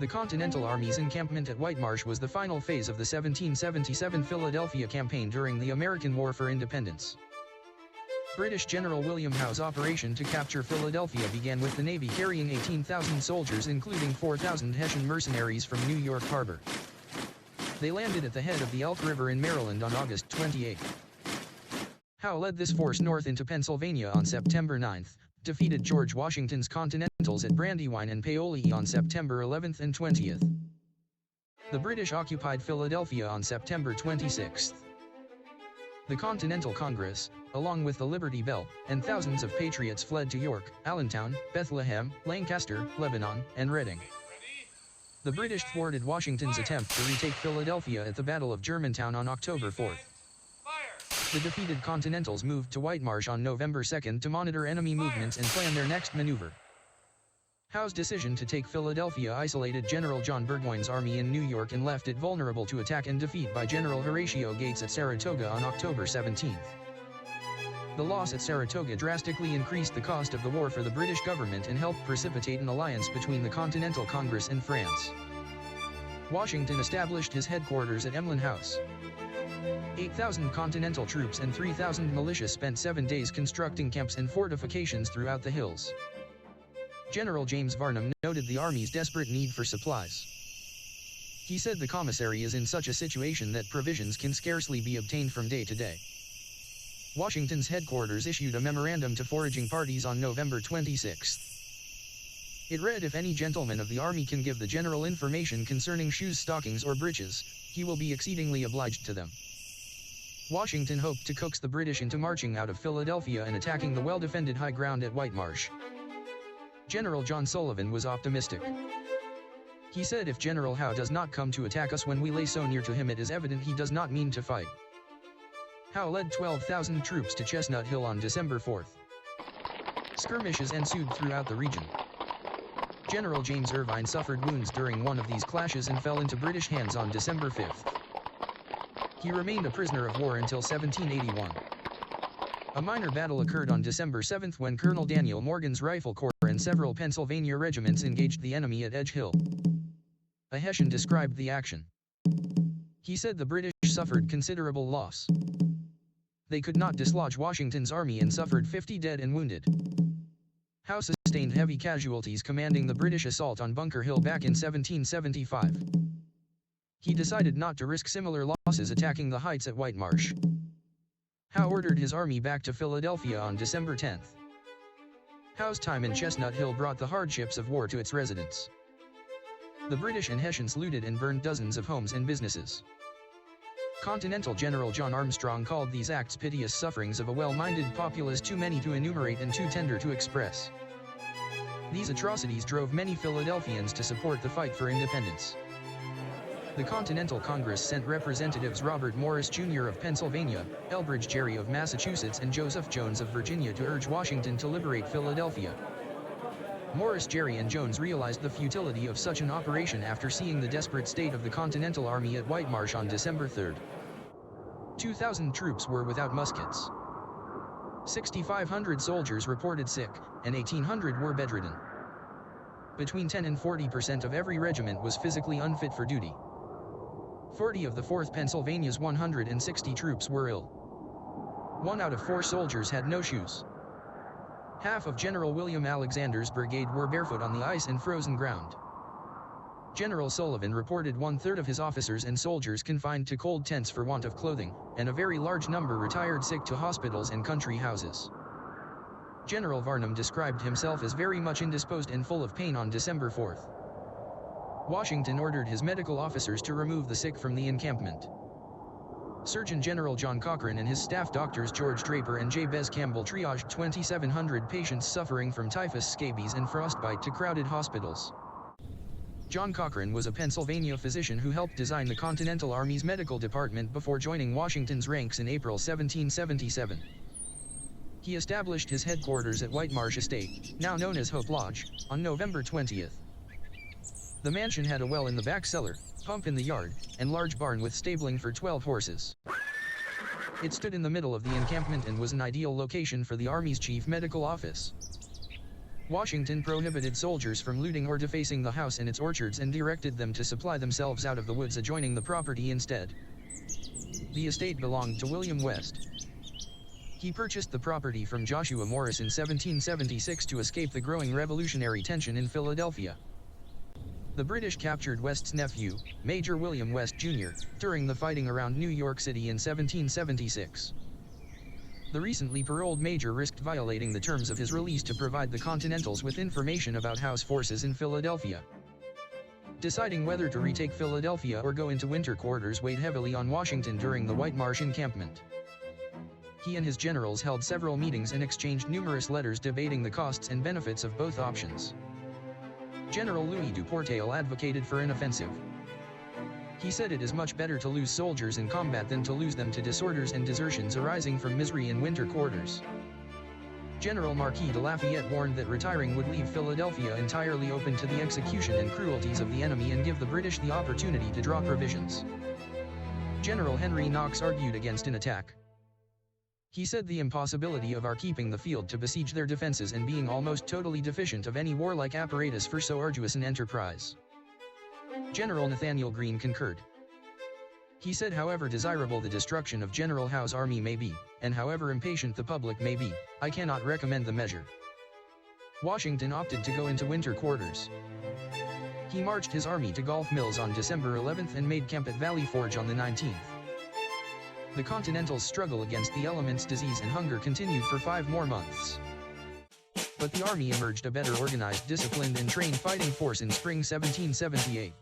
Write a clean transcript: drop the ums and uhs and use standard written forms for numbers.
The Continental Army's encampment at Whitemarsh was the final phase of the 1777 Philadelphia campaign during the American War for Independence. British General William Howe's operation to capture Philadelphia began with the Navy carrying 18,000 soldiers, including 4,000 Hessian mercenaries from New York Harbor. They landed at the head of the Elk River in Maryland on August 28. Howe led this force north into Pennsylvania on September 9, defeated George Washington's Continentals at Brandywine and Paoli on September 11 and 20. The British occupied Philadelphia on September 26. The Continental Congress, along with the Liberty Bell, and thousands of patriots fled to York, Allentown, Bethlehem, Lancaster, Lebanon, and Reading. The British thwarted Washington's attempt to retake Philadelphia at the Battle of Germantown on October 4. The defeated Continentals moved to Whitemarsh on November 2 to monitor enemy movements and plan their next maneuver. Howe's decision to take Philadelphia isolated General John Burgoyne's army in New York and left it vulnerable to attack and defeat by General Horatio Gates at Saratoga on October 17. The loss at Saratoga drastically increased the cost of the war for the British government and helped precipitate an alliance between the Continental Congress and France. Washington established his headquarters at Emlyn House. 8,000 Continental troops and 3,000 militia spent 7 days constructing camps and fortifications throughout the hills. General James Varnum noted the Army's desperate need for supplies. He said the commissary is in such a situation that provisions can scarcely be obtained from day to day. Washington's headquarters issued a memorandum to foraging parties on November 26. It read, "If any gentleman of the Army can give the general information concerning shoes, stockings, or breeches, he will be exceedingly obliged to them." Washington hoped to coax the British into marching out of Philadelphia and attacking the well-defended high ground at Whitemarsh. General John Sullivan was optimistic. He said, "If General Howe does not come to attack us when we lay so near to him, it is evident he does not mean to fight." Howe led 12,000 troops to Chestnut Hill on December 4. Skirmishes ensued throughout the region. General James Irvine suffered wounds during one of these clashes and fell into British hands on December 5. He remained a prisoner of war until 1781. A minor battle occurred on December 7 when Colonel Daniel Morgan's Rifle Corps and several Pennsylvania regiments engaged the enemy at Edge Hill. A Hessian described the action. He said the British suffered considerable loss. They could not dislodge Washington's army and suffered 50 dead and wounded. Howe sustained heavy casualties commanding the British assault on Bunker Hill back in 1775. He decided not to risk similar losses attacking the heights at Whitemarsh. Howe ordered his army back to Philadelphia on December 10. Howe's time in Chestnut Hill brought the hardships of war to its residents. The British and Hessians looted and burned dozens of homes and businesses. Continental General John Armstrong called these acts piteous sufferings of a well-minded populace, too many to enumerate and too tender to express. These atrocities drove many Philadelphians to support the fight for independence. The Continental Congress sent Representatives Robert Morris Jr. of Pennsylvania, Elbridge Gerry of Massachusetts, and Joseph Jones of Virginia to urge Washington to liberate Philadelphia. Morris, Gerry, and Jones realized the futility of such an operation after seeing the desperate state of the Continental Army at Whitemarsh on December 3. 2,000 troops were without muskets. 6,500 soldiers reported sick, and 1,800 were bedridden. Between 10 and 40% of every regiment was physically unfit for duty. 40 of the 4th Pennsylvania's 160 troops were ill. 1 out of 4 soldiers had no shoes. Half of General William Alexander's brigade were barefoot on the ice and frozen ground. General Sullivan reported 1/3 of his officers and soldiers confined to cold tents for want of clothing, and a very large number retired sick to hospitals and country houses. General Varnum described himself as very much indisposed and full of pain on December 4. Washington ordered his medical officers to remove the sick from the encampment. Surgeon General John Cochrane and his staff doctors George Draper and Jabez Campbell triaged 2,700 patients suffering from typhus, scabies, and frostbite to crowded hospitals. John Cochrane was a Pennsylvania physician who helped design the Continental Army's medical department before joining Washington's ranks in April 1777. He established his headquarters at Whitemarsh Estate, now known as Hope Lodge, on November 20. The mansion had a well in the back cellar, pump in the yard, and large barn with stabling for 12 horses. It stood in the middle of the encampment and was an ideal location for the Army's chief medical office. Washington prohibited soldiers from looting or defacing the house and its orchards and directed them to supply themselves out of the woods adjoining the property instead. The estate belonged to William West. He purchased the property from Joshua Morris in 1776 to escape the growing revolutionary tension in Philadelphia. The British captured West's nephew, Major William West, Jr., during the fighting around New York City in 1776. The recently paroled Major risked violating the terms of his release to provide the Continentals with information about House forces in Philadelphia. Deciding whether to retake Philadelphia or go into winter quarters weighed heavily on Washington during the Whitemarsh Encampment. He and his generals held several meetings and exchanged numerous letters debating the costs and benefits of both options. General Louis Duportail advocated for an offensive. He said it is much better to lose soldiers in combat than to lose them to disorders and desertions arising from misery in winter quarters. General Marquis de Lafayette warned that retiring would leave Philadelphia entirely open to the execution and cruelties of the enemy and give the British the opportunity to draw provisions. General Henry Knox argued against an attack. He said the impossibility of our keeping the field to besiege their defenses and being almost totally deficient of any warlike apparatus for so arduous an enterprise. General Nathanael Greene concurred. He said however desirable the destruction of General Howe's army may be, and however impatient the public may be, I cannot recommend the measure. Washington opted to go into winter quarters. He marched his army to Gulf Mills on December 11th and made camp at Valley Forge on the 19th. The Continentals' struggle against the elements, disease and hunger continued for 5 more months. But the army emerged a better organized, disciplined and trained fighting force in spring 1778.